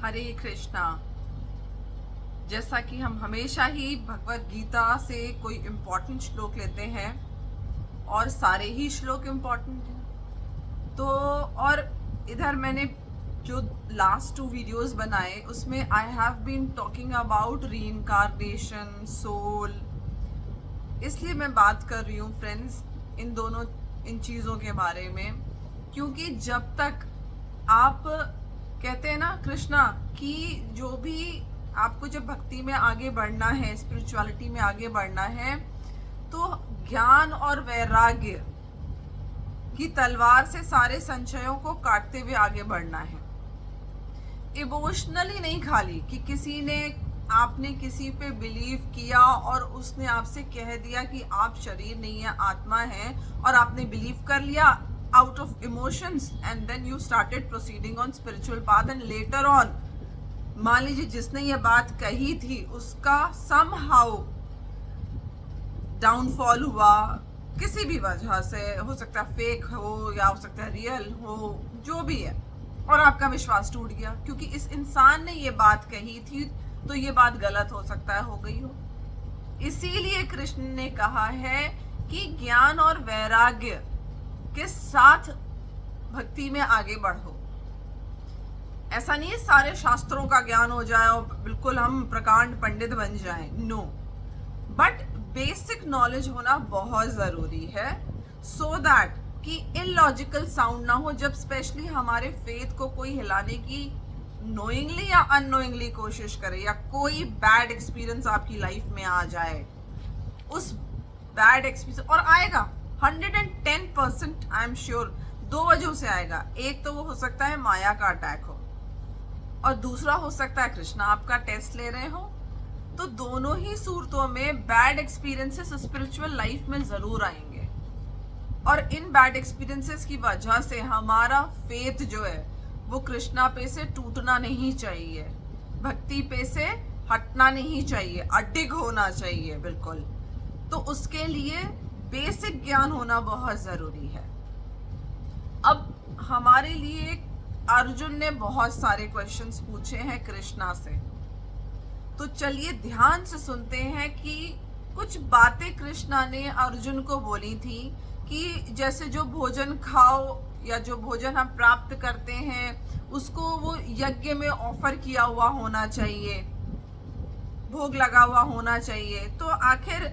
हरे कृष्णा। जैसा कि हम हमेशा ही भगवत गीता से कोई इम्पोर्टेंट श्लोक लेते हैं और सारे ही श्लोक इम्पोर्टेंट हैं, तो और इधर मैंने जो लास्ट 2 वीडियोस बनाए उसमें I have been talking about reincarnation, soul. इसलिए मैं बात कर रही हूँ फ्रेंड्स इन चीज़ों के बारे में, क्योंकि जब तक आप कहते हैं ना कृष्णा कि जो भी आपको जब भक्ति में आगे बढ़ना है, स्पिरिचुअलिटी में आगे बढ़ना है, तो ज्ञान और वैराग्य की तलवार से सारे संशयों को काटते हुए आगे बढ़ना है। इमोशनली नहीं, खाली कि आपने किसी पे बिलीव किया और उसने आपसे कह दिया कि आप शरीर नहीं है, आत्मा है, और आपने बिलीव कर लिया out of emotions and then you started proceeding on spiritual path and later on मान लीजिए जिसने ये बात कही थी उसका somehow डाउनफॉल हुआ किसी भी वजह से, हो सकता है फेक हो या हो सकता है रियल हो, जो भी है, और आपका विश्वास टूट गया क्योंकि इस इंसान ने ये बात कही थी, तो ये बात गलत हो सकता है हो गई हो। इसीलिए कृष्ण ने कहा है कि ज्ञान और वैराग्य के साथ भक्ति में आगे बढ़ो। ऐसा नहीं है सारे शास्त्रों का ज्ञान हो जाए और बिल्कुल हम प्रकांड पंडित बन जाएं, नो, बट बेसिक नॉलेज होना बहुत जरूरी है सो दैट कि इलॉजिकल साउंड ना हो जब स्पेशली हमारे फेथ को कोई हिलाने की नोइंगली या अननोइंगली कोशिश करे, या कोई बैड एक्सपीरियंस आपकी लाइफ में आ जाए। उस बैड एक्सपीरियंस और आएगा 110% आई एम श्योर, 2 वजहों से आएगा। एक तो वो हो सकता है माया का अटैक हो, और दूसरा हो सकता है कृष्णा आपका टेस्ट ले रहे हो। तो दोनों ही सूरतों में बैड एक्सपीरियंसेस स्पिरिचुअल लाइफ में जरूर आएंगे, और इन बैड एक्सपीरियंसेस की वजह से हमारा फेथ जो है वो कृष्णा पे से टूटना नहीं चाहिए, भक्ति पे से हटना नहीं चाहिए, अडिग होना चाहिए बिल्कुल। तो उसके लिए बेसिक ज्ञान होना बहुत जरूरी है। अब हमारे लिए अर्जुन ने बहुत सारे क्वेश्चंस पूछे हैं कृष्णा से, तो चलिए ध्यान से सुनते हैं कि कुछ बातें कृष्णा ने अर्जुन को बोली थी कि जैसे जो भोजन खाओ या जो भोजन हम प्राप्त करते हैं उसको वो यज्ञ में ऑफर किया हुआ होना चाहिए, भोग लगा हुआ होना चाहिए। तो आखिर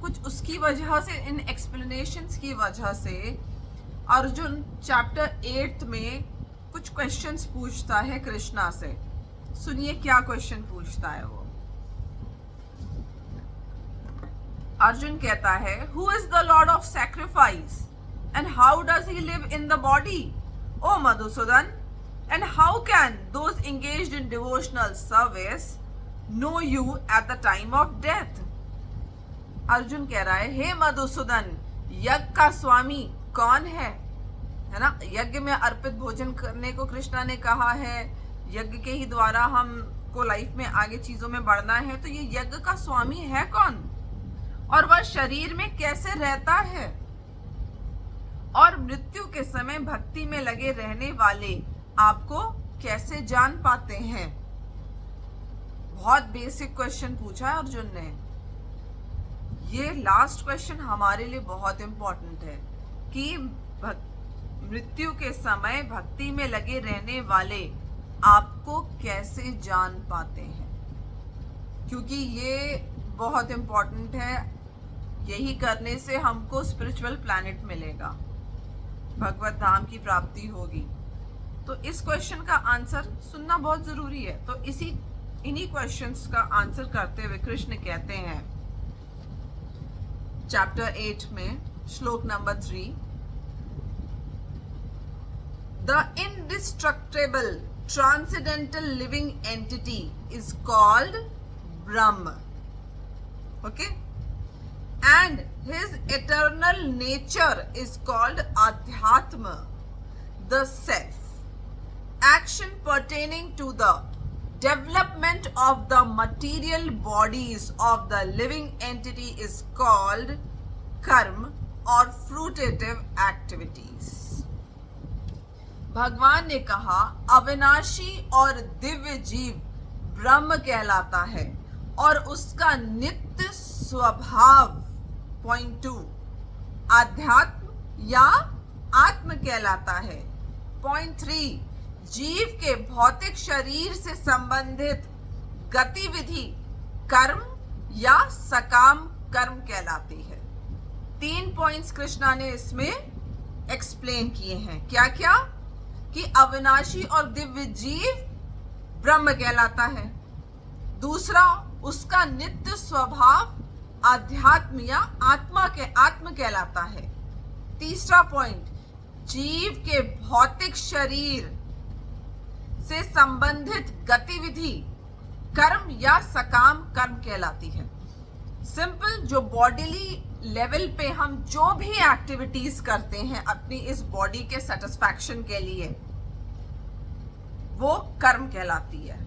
कुछ उसकी वजह से, इन एक्सप्लेनेशंस की वजह से अर्जुन चैप्टर 8 में कुछ क्वेश्चंस पूछता है कृष्णा से। सुनिए क्या क्वेश्चन पूछता है वो। अर्जुन कहता है, who is the lord of sacrifice and how does he live in the body O Madhusudan, and how can those engaged in devotional service know you at the time of death. Arjun कह रहा है, हे मधुसूदन, यज्ञ का स्वामी कौन है ना। यज्ञ में अर्पित भोजन करने को कृष्णा ने कहा है, यज्ञ के ही द्वारा हमको लाइफ में आगे चीजों में बढ़ना है, तो ये यज्ञ का स्वामी है कौन, और वह शरीर में कैसे रहता है, और मृत्यु के समय भक्ति में लगे रहने वाले आपको कैसे जान पाते हैं। बहुत बेसिक क्वेश्चन पूछा है अर्जुन ने। ये लास्ट क्वेश्चन हमारे लिए बहुत इंपॉर्टेंट है कि मृत्यु के समय भक्ति में लगे रहने वाले आपको कैसे जान पाते हैं, क्योंकि ये बहुत इंपॉर्टेंट है। यही करने से हमको स्पिरिचुअल प्लैनेट मिलेगा, भगवत धाम की प्राप्ति होगी। तो इस क्वेश्चन का आंसर सुनना बहुत जरूरी है। तो इन्हीं क्वेश्चंस का आंसर करते हुए कृष्ण कहते हैं चैप्टर 8 में श्लोक number 3, the indestructible transcendental living entity is called Brahma, okay, and his eternal nature is called Adhyatma, the self. Action pertaining to the development of the material bodies of the living entity is called karma or fruitative activities. भगवान ने कहा अविनाशी और दिव्य जीव ब्रह्म कहलाता है और उसका नित्य स्वभाव पॉइंट 2 आध्यात्म या आत्म कहलाता है। पॉइंट 3 जीव के भौतिक शरीर से संबंधित गतिविधि कर्म या सकाम कर्म कहलाती है। 3 पॉइंट्स कृष्णा ने इसमें एक्सप्लेन किए हैं। क्या क्या? कि अविनाशी और दिव्य जीव ब्रह्म कहलाता है। दूसरा, उसका नित्य स्वभाव अध्यात्म या आत्म कहलाता है। तीसरा पॉइंट, जीव के भौतिक शरीर से संबंधित गतिविधि कर्म या सकाम कर्म कहलाती है। सिंपल, जो बॉडीली लेवल पे हम जो भी एक्टिविटीज करते हैं अपनी इस बॉडी के सेटिस्फैक्शन के लिए, वो कर्म कहलाती है।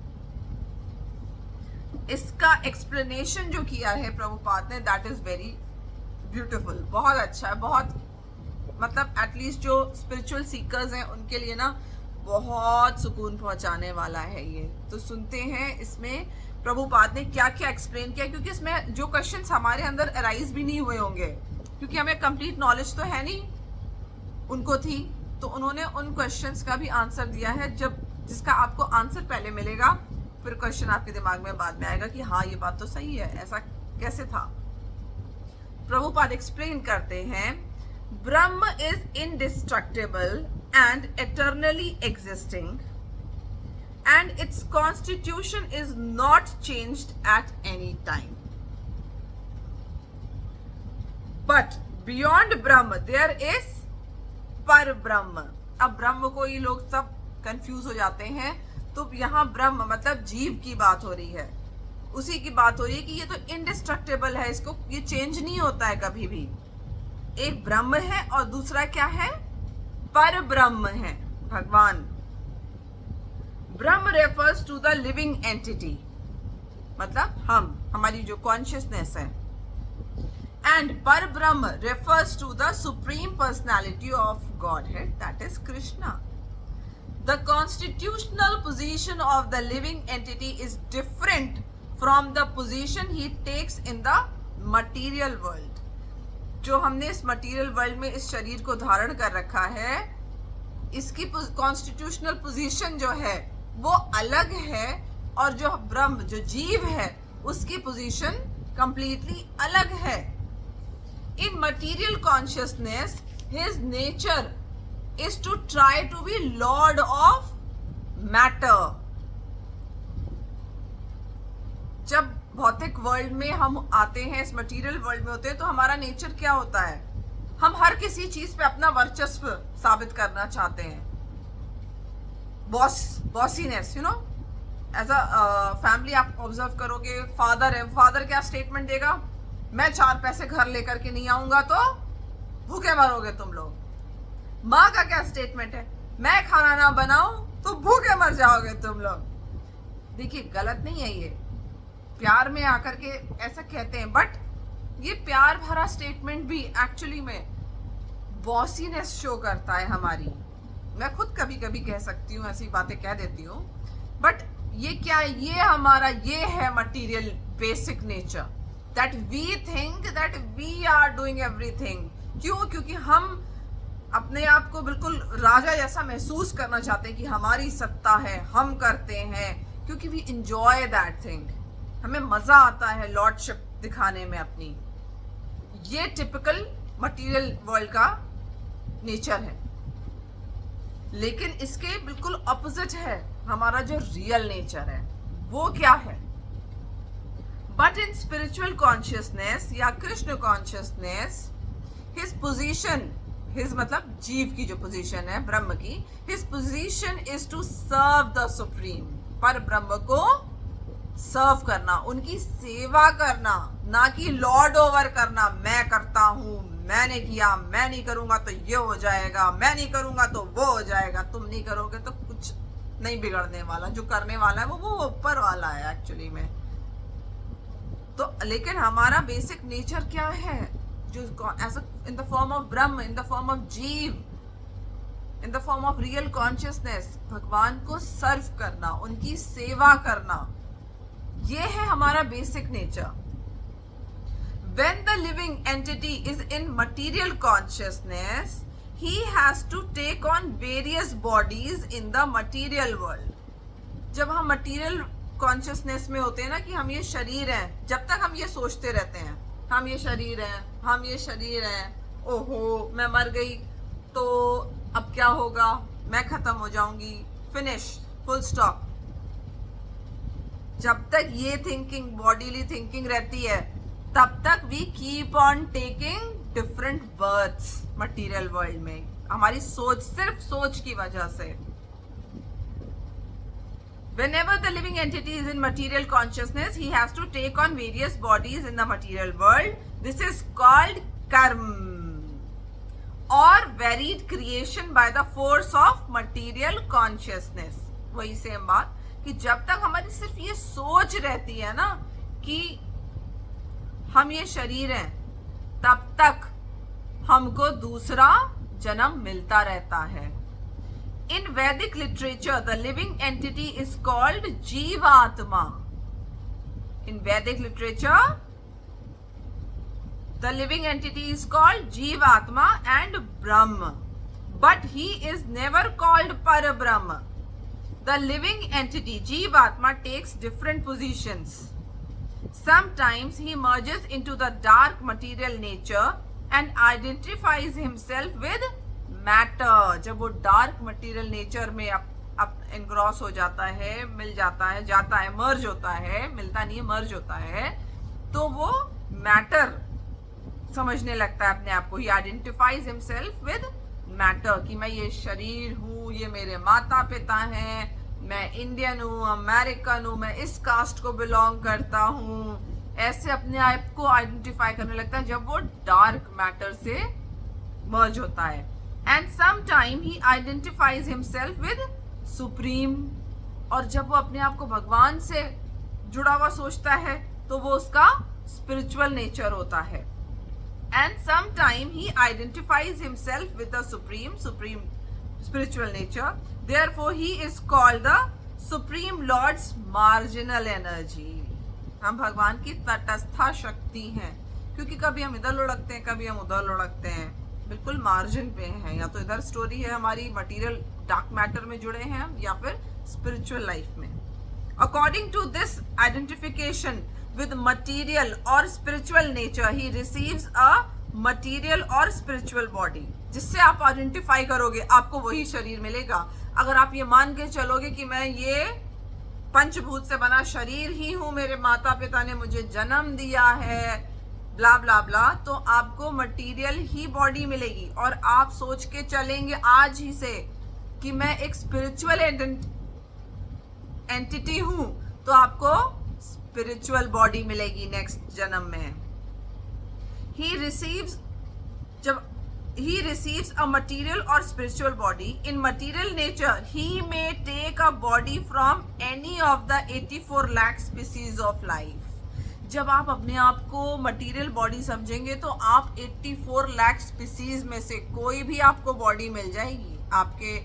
इसका एक्सप्लेनेशन जो किया है प्रभुपाद ने, दैट इज वेरी ब्यूटीफुल, बहुत अच्छा है। बहुत मतलब एटलीस्ट जो स्पिरिचुअल सीकर्स हैं उनके लिए ना बहुत सुकून पहुंचाने वाला है ये। तो सुनते हैं इसमें प्रभुपाद ने क्या क्या एक्सप्लेन किया, क्योंकि इसमें जो क्वेश्चंस हमारे अंदर अराइज भी नहीं हुए होंगे, क्योंकि हमें कंप्लीट नॉलेज तो है नहीं, उनको थी, तो उन्होंने उन क्वेश्चंस का भी आंसर दिया है। जब जिसका आपको आंसर पहले मिलेगा, फिर क्वेश्चन आपके दिमाग में बाद में आएगा कि हाँ ये बात तो सही है, ऐसा कैसे था। प्रभुपाद एक्सप्लेन करते हैं, ब्रह्म is indestructible and eternally existing, and its constitution is not changed at any time. But beyond Brahma there is पर ब्रह्म। अब ब्रह्म को ही लोग सब कंफ्यूज हो जाते हैं, तो यहाँ ब्रह्म मतलब जीव की बात हो रही है, उसी की बात हो रही है कि ये तो इनडिस्ट्रक्टेबल है, इसको ये चेंज नहीं होता है कभी भी। एक ब्रह्म है और दूसरा क्या है? पर ब्रह्म है, भगवान। Brahman refers to the living entity, मतलब हमारी जो कॉन्शियसनेस है। And Para Brahman refers to the supreme personality of Godhead, that is Krishna. The constitutional position of the living entity is different from the position he takes in the material world. जो हमने इस material world में इस शरीर को धारण कर रखा है, इसकी कॉन्स्टिट्यूशनल पोजीशन जो है वो अलग है, और जो ब्रह्म जो जीव है उसकी पोजीशन कंप्लीटली अलग है। In material consciousness his nature is to try to be lord of matter. जब भौतिक वर्ल्ड में हम आते हैं, इस मटेरियल वर्ल्ड में होते हैं, तो हमारा नेचर क्या होता है? हम हर किसी चीज पे अपना वर्चस्व साबित करना चाहते हैं। Bossiness, you know, as a family आप ऑब्जर्व करोगे, फादर है, फादर क्या स्टेटमेंट देगा? मैं 4 पैसे घर लेकर के नहीं आऊंगा तो भूखे मरोगे तुम लोग। माँ का क्या स्टेटमेंट है? मैं खाना ना बनाऊं तो भूखे मर जाओगे तुम लोग। देखिए, गलत नहीं है ये, प्यार में आकर के ऐसा कहते हैं, बट ये प्यार भरा स्टेटमेंट भी एक्चुअली में बॉसीनेस शो करता है हमारी। मैं खुद कभी कभी कह सकती हूँ, ऐसी बातें कह देती हूँ, बट ये क्या है? ये हमारा ये है material basic nature, that we think that we are doing everything. क्यों? क्योंकि हम अपने आप को बिल्कुल राजा जैसा महसूस करना चाहते हैं कि हमारी सत्ता है, हम करते हैं, क्योंकि वी इंजॉय दैट थिंग। हमें मजा आता है लॉर्डशिप दिखाने में अपनी। ये टिपिकल मटेरियल वर्ल्ड का नेचर है, लेकिन इसके बिल्कुल ऑपोजिट है हमारा जो रियल नेचर है। वो क्या है? बट इन स्पिरिचुअल कॉन्शियसनेस या Krishna consciousness, his position, his मतलब जीव की जो पोजीशन है ब्रह्म की, his position is to serve the supreme, पर ब्रह्म को सर्व करना, उनकी सेवा करना, ना कि लॉर्ड ओवर करना। मैं करता हूं, मैंने किया, मैं नहीं करूंगा तो ये हो जाएगा, मैं नहीं करूंगा तो वो हो जाएगा। तुम नहीं करोगे तो कुछ नहीं बिगड़ने वाला, जो करने वाला है वो ऊपर वाला है एक्चुअली में। तो लेकिन हमारा बेसिक नेचर क्या है? जो as in the form of Brahman, in the form of jiva, in the form of real consciousness, भगवान को सर्व करना, उनकी सेवा करना, ये है हमारा basic nature. When the living entity is in material consciousness, he has to take on various bodies in the material world. जब हम मटीरियल कॉन्शियसनेस में होते हैं ना कि हम ये शरीर हैं, जब तक हम ये सोचते रहते हैं हम ये शरीर हैं, हम ये शरीर हैं, ओहो मैं मर गई तो अब क्या होगा, मैं खत्म हो जाऊंगी, फिनिश, फुल स्टॉप. जब तक ये थिंकिंग, बॉडीली थिंकिंग रहती है, तब तक we keep on taking different births material world में. हमारी सोच, सिर्फ सोच की वजह से. Whenever the living entity is in material consciousness, he has to take on various bodies in the material world. This is called karma or varied creation by the force of material consciousness. वही same बात कि जब तक हमारी सिर्फ ये सोच रहती है ना कि हम ये शरीर हैं, तब तक हमको दूसरा जन्म मिलता रहता है. In Vedic literature, the living entity is called Jivatma. In Vedic literature, the living entity is called Jivatma and Brahma. But he is never called Parabrahma. The living entity, Jivatma, takes different positions. Sometimes he merges into the dark material nature and identifies himself with matter. जब वो dark material nature में अब engross हो जाता है, मिल जाता है, जाता है, मर्ज होता है, मिलता नहीं है, मर्ज होता है, तो वो मैटर समझने लगता है अपने आप को. ही आइडेंटिफाइज हिमसेल्फ विद मैटर कि मैं ये शरीर हूँ, ये मेरे माता पिता हैं, मैं इंडियन हूँ, अमेरिकन हूँ, मैं इस कास्ट को बिलोंग करता हूँ. ऐसे अपने आप को आइडेंटिफाई करने लगता है जब वो डार्क मैटर से मर्ज होता है. And sometime he identifies himself with supreme. और जब वो अपने आप को भगवान से जुड़ा हुआ सोचता है तो वो उसका स्पिरिचुअल नेचर होता है. And sometime he identifies himself with the supreme spiritual nature. Therefore he is called the Supreme Lord's marginal energy. हम भगवान की तटस्था शक्ति हैं, क्योंकि कभी हम इधर लुढ़कते हैं, कभी हम उधर लुढ़कते हैं, बिल्कुल मार्जिन पे हैं. या तो इधर स्टोरी है हमारी मटेरियल डार्क मैटर में जुड़े हैं हम, या फिर स्पिरिचुअल लाइफ में. According to this identification with material और spiritual nature, he receives a material और स्पिरिचुअल बॉडी. जिससे आप आइडेंटिफाई करोगे आपको वही शरीर मिलेगा. अगर आप ये मान के चलोगे कि मैं ये पंचभूत से बना शरीर ही हूं, मेरे माता पिता ने मुझे जन्म दिया है, ब्ला ब्ला ब्ला, तो आपको मटेरियल ही बॉडी मिलेगी. और आप सोच के चलेंगे आज ही से कि मैं एक स्पिरिचुअल एंटिटी हूं, तो आपको स्पिरिचुअल बॉडी मिलेगी नेक्स्ट जन्म में. ही रिसीव्स अ मटेरियल और spiritual body. In material nature he may take a body from any of the 84 lakh species of life. जब आप अपने आप को मटेरियल बॉडी समझेंगे तो आप 84 लाख स्पीसीज में से कोई भी आपको बॉडी मिल जाएगी, आपके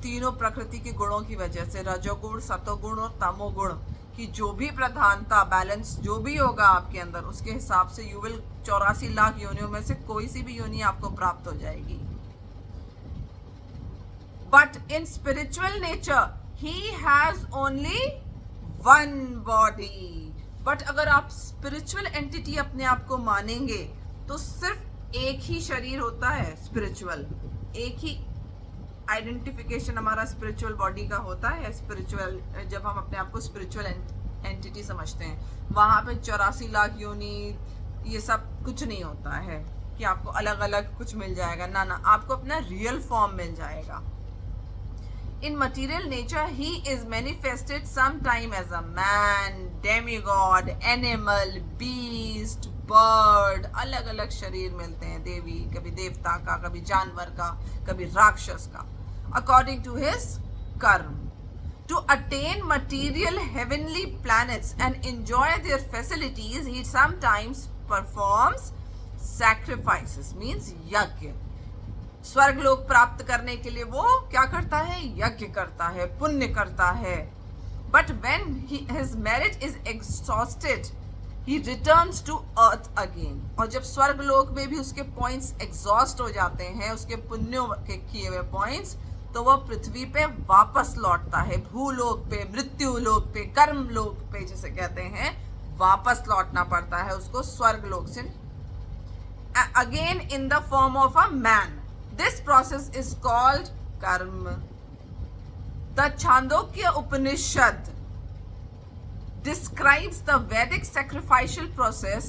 तीनों प्रकृति के गुणों की वजह से, रजोगुण, सतोगुण और तमोगुण की जो भी प्रधानता, बैलेंस जो भी होगा आपके अंदर, उसके हिसाब से यू विल 84 लाख योनियों में से कोई सी भी योनि आपको प्राप्त हो जाएगी. But in spiritual nature he has only one body. But अगर आप स्पिरिचुअल एंटिटी अपने आप को मानेंगे तो सिर्फ एक ही शरीर होता है स्पिरिचुअल, एक ही आइडेंटिफिकेशन हमारा स्पिरिचुअल बॉडी का होता है. स्पिरिचुअल, जब हम अपने आप को स्पिरिचुअल एंटिटी समझते हैं, वहाँ पे 84 लाख योनि ये सब कुछ नहीं होता है कि आपको अलग अलग कुछ मिल जाएगा. ना ना, आपको अपना रियल फॉर्म मिल जाएगा. In material nature, he is manifested sometime as a man, demigod, animal, beast, bird. अलग अलग शरीर मिलते हैं, देवी, कभी देवता का, कभी जानवर का, कभी राक्षस का, according to his karma. To attain material heavenly planets and enjoy their facilities, he sometimes performs sacrifices, means yajna. स्वर्ग लोक प्राप्त करने के लिए वो क्या करता है? यज्ञ करता है, पुण्य करता है। But when his merit is exhausted he returns to earth again. और जब स्वर्ग लोक में भी उसके पॉइंट्स एग्जॉस्ट हो जाते हैं, उसके पुण्यों के किए हुए पॉइंट्स, तो वह पृथ्वी पे वापस लौटता है, भूलोक पे, मृत्यु लोक पे, कर्म लोक पे जिसे कहते हैं, वापस लौटना पड़ता है उसको स्वर्ग लोक से, again in the form of a man. This process is called karma. The Chandogya Upanishad describes the Vedic sacrificial process.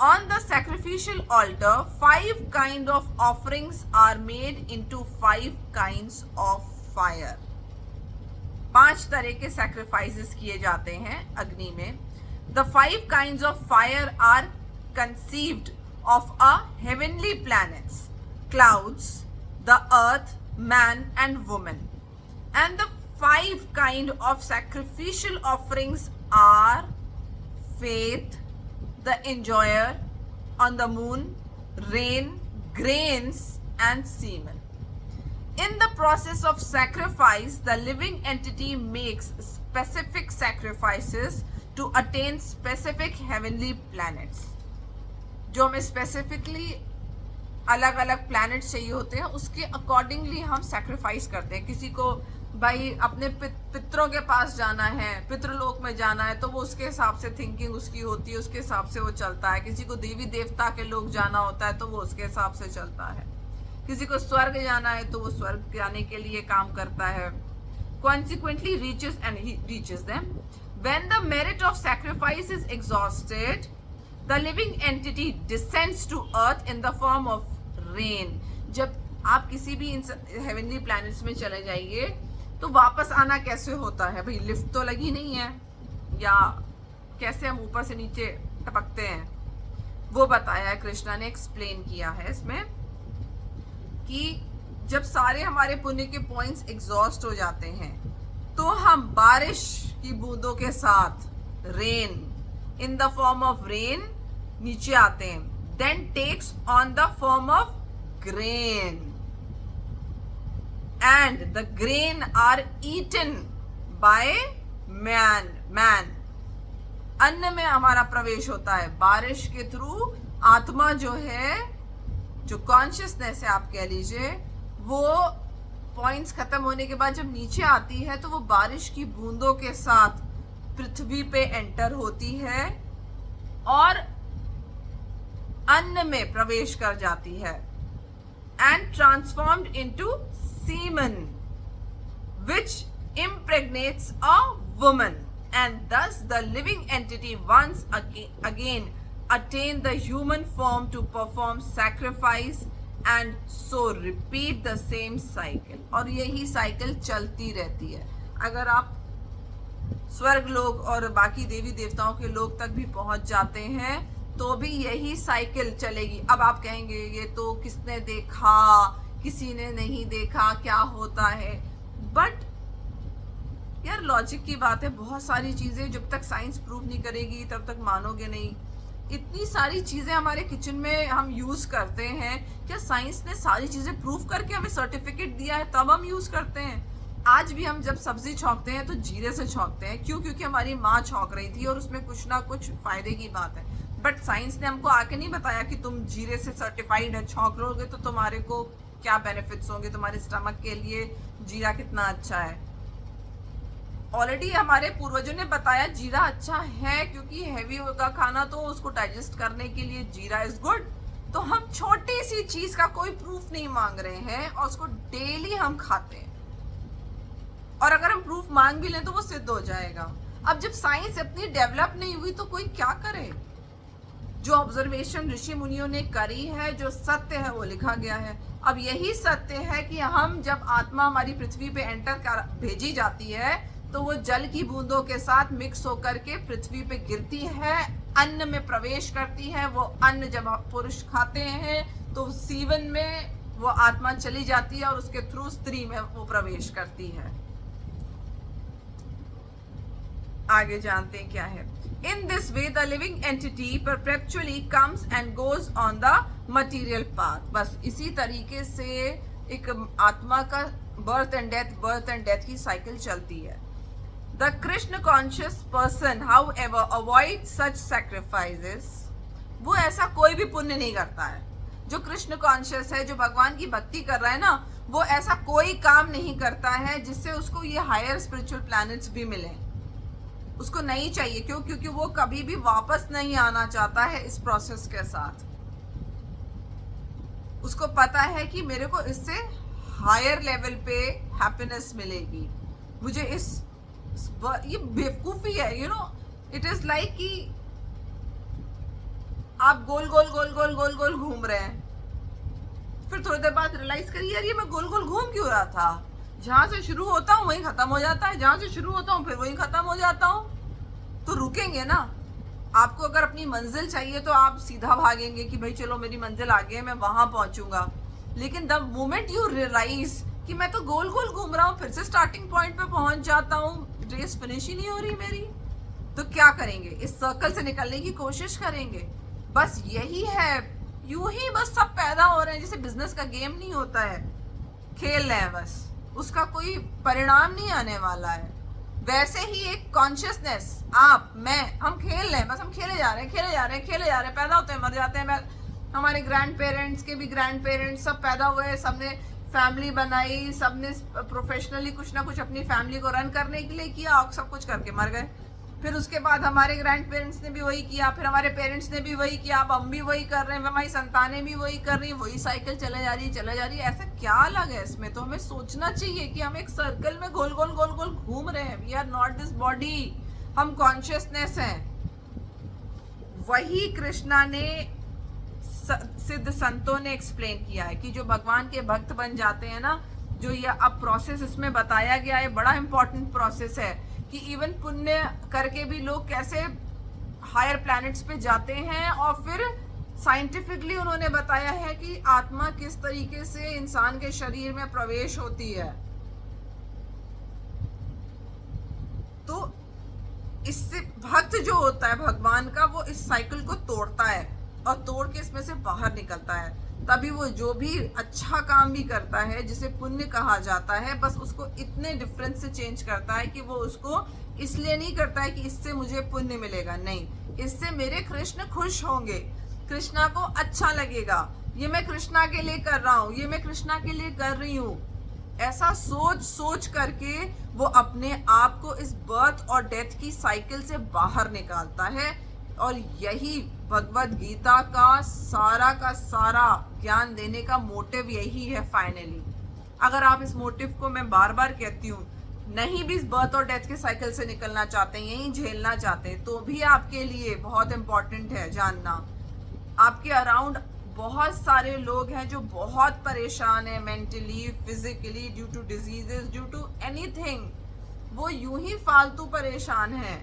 On the sacrificial altar, 5 kind of offerings are made into 5 kinds of fire. 5 तरह के sacrifices किए जाते हैं अग्नि में। The 5 kinds of fire are conceived of a heavenly planets, clouds, the earth, man and woman. And the 5 kind of sacrificial offerings are faith, the enjoyer, on the moon, rain, grains and semen. In the process of sacrifice, the living entity makes specific sacrifices to attain specific heavenly planets. जो हमें specifically अलग अलग planet चाहिए होते हैं, उसके accordingly हम sacrifice करते हैं। किसी को भाई अपने पितरों के पास जाना है, पितृलोक में जाना है, तो वो उसके हिसाब से थिंकिंग उसकी होती है, उसके हिसाब से वो चलता है। किसी को देवी देवता के लोग जाना होता है तो वो उसके हिसाब से चलता है। किसी को स्वर्ग जाना है तो वो स्वर्ग जाने के लिए काम करता है। Consequently reaches and he reaches them. When the merit of sacrifice is exhausted, the living entity descends to earth in the form of rain. जब आप किसी भी हेवनली प्लैनेट्स में चले जाइए तो वापस आना कैसे होता है? भाई लिफ्ट तो लगी नहीं है, या कैसे हम ऊपर से नीचे टपकते हैं, वो बताया है कृष्णा ने, एक्सप्लेन किया है इसमें कि जब सारे हमारे पुण्य के पॉइंट्स एग्जॉस्ट हो जाते हैं तो हम बारिश की बूंदों के साथ, rain in the form of rain, नीचे आते हैं। Then takes on the form of grain and the grain are eaten by man. अन्न में हमारा प्रवेश होता है बारिश के थ्रू। आत्मा जो है, जो कॉन्शियसनेस है आप कह लीजिए, वो पॉइंट्स खत्म होने के बाद जब नीचे आती है तो वो बारिश की बूंदों के साथ पृथ्वी पे एंटर होती है और अन्न में प्रवेश कर जाती है, and transformed into semen, which impregnates a woman, and thus the living entity once again attain the human form to perform sacrifice and so repeat the same cycle. और यही साइकिल चलती रहती है। अगर आप स्वर्ग लोक और बाकी देवी देवताओं के लोक तक भी पहुंच जाते हैं तो भी यही साइकिल चलेगी। अब आप कहेंगे ये तो किसने देखा, किसी ने नहीं देखा, क्या होता है? बट यार लॉजिक की बात है, बहुत सारी चीज़ें जब तक साइंस प्रूव नहीं करेगी तब तक मानोगे नहीं। इतनी सारी चीज़ें हमारे किचन में हम यूज़ करते हैं, क्या साइंस ने सारी चीज़ें प्रूव करके हमें सर्टिफिकेट दिया है तब हम यूज़ करते हैं? आज भी हम जब सब्जी छौंकते हैं तो जीरे से छौंकते हैं, क्यों? क्योंकि हमारी माँ छौंक रही थी और उसमें कुछ ना कुछ फायदे की बात है। बट साइंस ने हमको आके नहीं बताया कि तुम जीरे से सर्टिफाइड है, छौंक लोगे तो तुम्हारे को क्या बेनिफिट्स होंगे, तुम्हारे स्टमक के लिए जीरा कितना अच्छा है। ऑलरेडी हमारे पूर्वजों ने बताया जीरा अच्छा है, क्योंकि हैवी होगा खाना तो उसको डाइजेस्ट करने के लिए जीरा इज गुड। तो हम छोटी सी चीज का कोई प्रूफ नहीं मांग रहे हैं और उसको डेली हम खाते हैं, और अगर हम प्रूफ मांग भी लें तो वो सिद्ध हो जाएगा। अब जब साइंस इतनी डेवलप नहीं हुई तो कोई क्या करे? जो ऑब्जर्वेशन ऋषि मुनियों ने करी है, जो सत्य है वो लिखा गया है। अब यही सत्य है कि हम जब आत्मा हमारी पृथ्वी पे एंटर कर भेजी जाती है तो वो जल की बूंदों के साथ मिक्स होकर के पृथ्वी पे गिरती है, अन्न में प्रवेश करती है। वो अन्न जब पुरुष खाते हैं तो सीवन में वो आत्मा चली जाती है और उसके थ्रू स्त्री में वो प्रवेश करती है। आगे जानते हैं क्या है। In this way the living entity perpetually comes and goes on the material path. बस इसी तरीके से एक आत्मा का बर्थ एंड डेथ की साइकिल चलती है। The Krishna conscious person how ever avoid such sacrifices. वो ऐसा कोई भी पुण्य नहीं करता है। जो कृष्ण कॉन्शियस है, जो भगवान की भक्ति कर रहा है ना, वो ऐसा कोई काम नहीं करता है जिससे उसको ये हायर स्पिरिचुअल प्लैनेट्स भी मिले। उसको नहीं चाहिए। क्यों? क्योंकि वो कभी भी वापस नहीं आना चाहता है इस प्रोसेस के साथ। उसको पता है कि मेरे को इससे हायर लेवल पे हैप्पीनेस मिलेगी। मुझे ये बेवकूफी है, you know, it is like कि आप गोल गोल गोल गोल गोल गोल घूम रहे हैं, फिर थोड़ी देर बाद रियलाइज करिए यार ये मैं गोल गोल घूम क्यों रहा था। जहां से शुरू होता हूँ वहीं खत्म हो जाता है, जहां से शुरू होता हूँ फिर वहीं खत्म हो जाता हूँ। तो रुकेंगे ना। आपको अगर अपनी मंजिल चाहिए तो आप सीधा भागेंगे कि भाई चलो मेरी मंजिल आ गई है, मैं वहां पहुंचूंगा। लेकिन द मोमेंट यू रियलाइज कि मैं तो गोल गोल घूम रहा हूँ, फिर से स्टार्टिंग पॉइंट पे पहुंच जाता हूँ, रेस फिनिश ही नहीं हो रही मेरी, तो क्या करेंगे? इस सर्कल से निकलने की कोशिश करेंगे। बस यही है। यूं ही बस सब पैदा हो रहे हैं, जैसे बिजनेस का गेम नहीं होता है, खेल रहे हैं बस, उसका कोई परिणाम नहीं आने वाला है। वैसे ही एक कॉन्शियसनेस, आप, मैं, हम खेल रहे हैं, बस हम खेले जा रहे हैं, खेले जा रहे हैं, खेले जा रहे हैं, पैदा होते हैं, मर जाते हैं। हमारे ग्रैंड पेरेंट्स के भी ग्रैंड पेरेंट्स सब पैदा हुए, सबने फैमिली बनाई, सबने प्रोफेशनली कुछ ना कुछ अपनी फैमिली को रन करने के लिए किया और सब कुछ करके मर गए। फिर उसके बाद हमारे ग्रैंड पेरेंट्स ने भी वही किया, फिर हमारे पेरेंट्स ने भी वही किया, अब हम भी वही कर रहे हैं, हमारी संतानें भी वही कर रही हैं, वही साइकिल चले जा रही है। ऐसा क्या अलग है इसमें? तो हमें सोचना चाहिए कि हम एक सर्कल में गोल गोल गोल गोल घूम रहे हैं। We are not this body, हम कॉन्शियसनेस हैं। वही कृष्णा ने सिद्ध संतों ने एक्सप्लेन किया है कि जो भगवान के भक्त बन जाते हैं ना, जो ये अब प्रोसेस इसमें बताया गया है, बड़ा इंपॉर्टेंट प्रोसेस है कि इवन पुण्य करके भी लोग कैसे हायर प्लैनेट्स पे जाते हैं। और फिर साइंटिफिकली उन्होंने बताया है कि आत्मा किस तरीके से इंसान के शरीर में प्रवेश होती है। तो इससे भक्त जो होता है भगवान का, वो इस साइकिल को तोड़ता है और तोड़ के इसमें से बाहर निकलता है। तभी वो जो भी अच्छा काम भी करता है, जिसे पुण्य कहा जाता है, बस उसको इतने डिफरेंस से चेंज करता है कि वो उसको इसलिए नहीं करता है कि इससे मुझे पुण्य मिलेगा, नहीं, इससे मेरे कृष्ण खुश होंगे, कृष्णा को अच्छा लगेगा, ये मैं कृष्णा के लिए कर रहा हूँ, ये मैं कृष्णा के लिए कर रही हूँ। ऐसा सोच सोच करके वो अपने आप को इस बर्थ और डेथ की साइकिल से बाहर निकालता है। और यही भगवत गीता का सारा ज्ञान देने का मोटिव यही है फाइनली। अगर आप इस मोटिव को, मैं बार बार कहती हूँ, नहीं भी इस बर्थ और डेथ के साइकिल से निकलना चाहते हैं, यही झेलना चाहते हैं, तो भी आपके लिए बहुत इंपॉर्टेंट है जानना। आपके अराउंड बहुत सारे लोग हैं जो बहुत परेशान है mentally, physically, due to diseases, due to anything. वो यूं ही फालतू परेशान है,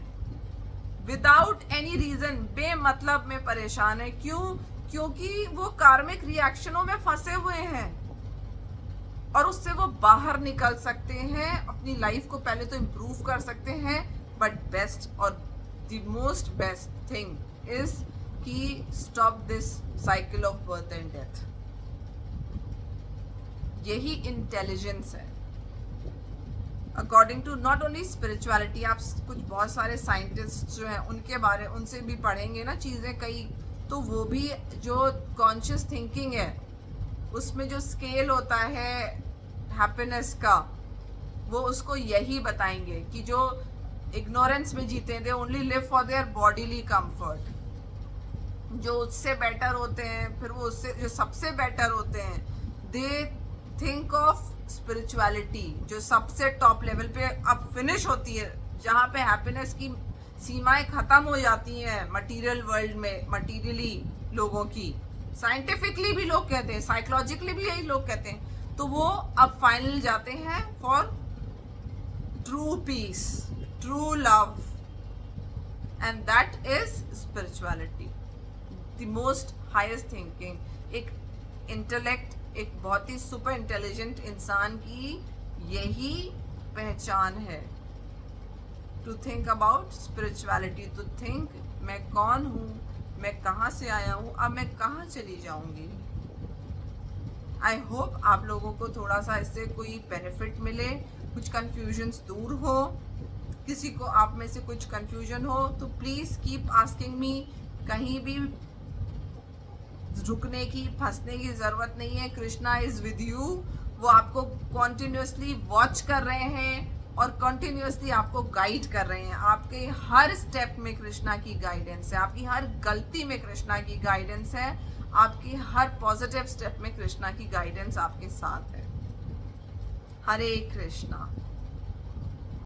विदाउट एनी रीजन, बेमतलब में परेशान है। क्यों? क्योंकि वो कार्मिक रिएक्शनों में फंसे हुए हैं और उससे वो बाहर निकल सकते हैं, अपनी लाइफ को पहले तो इम्प्रूव कर सकते हैं। बट बेस्ट और the most best thing is कि stop this cycle of birth and death. यही इंटेलिजेंस है। According to not only spirituality, आप कुछ बहुत सारे साइंटिस्ट जो हैं उनसे भी पढ़ेंगे ना चीज़ें कई, तो वो भी जो कॉन्शियस थिंकिंग है उसमें जो स्केल होता है हैप्पीनेस का, वो उसको यही बताएंगे कि जो इग्नोरेंस में जीते हैं, they only live for their bodily comfort. जो उससे बेटर होते हैं, फिर वो उससे जो सबसे बेटर होते हैं, दे थिंक ऑफ स्पिरिचुअलिटी, जो सबसे टॉप लेवल पे अब फिनिश होती है, जहाँ पे हैप्पीनेस की सीमाएं खत्म हो जाती हैं मटेरियल वर्ल्ड में, मटेरियली लोगों की। साइंटिफिकली भी लोग कहते हैं, साइकोलॉजिकली भी यही लोग कहते हैं। तो वो अब फाइनल जाते हैं for true peace, true love, and that is spirituality, the most highest thinking. एक इंटेलेक्ट, एक बहुत ही सुपर इंटेलिजेंट इंसान की यही पहचान है। To think about spirituality, to think मैं कौन हूँ, मैं कहाँ से आया हूँ, अब मैं कहाँ चली जाऊँगी। आई होप आप लोगों को थोड़ा सा इससे कोई बेनिफिट मिले, कुछ कन्फ्यूजन्स दूर हो। किसी को आप में से कुछ कन्फ्यूजन हो तो प्लीज़ कीप आस्किंग मी। कहीं भी रुकने की, फंसने की ज़रूरत नहीं है। Krishna is with you. वो आपको कॉन्टिन्यूसली वॉच कर रहे हैं और कॉन्टिन्यूसली आपको गाइड कर रहे हैं। आपके हर स्टेप में कृष्णा की गाइडेंस है, आपकी हर गलती में कृष्णा की गाइडेंस है, आपकी हर पॉजिटिव स्टेप में कृष्णा की गाइडेंस आपके साथ है। हरे कृष्णा।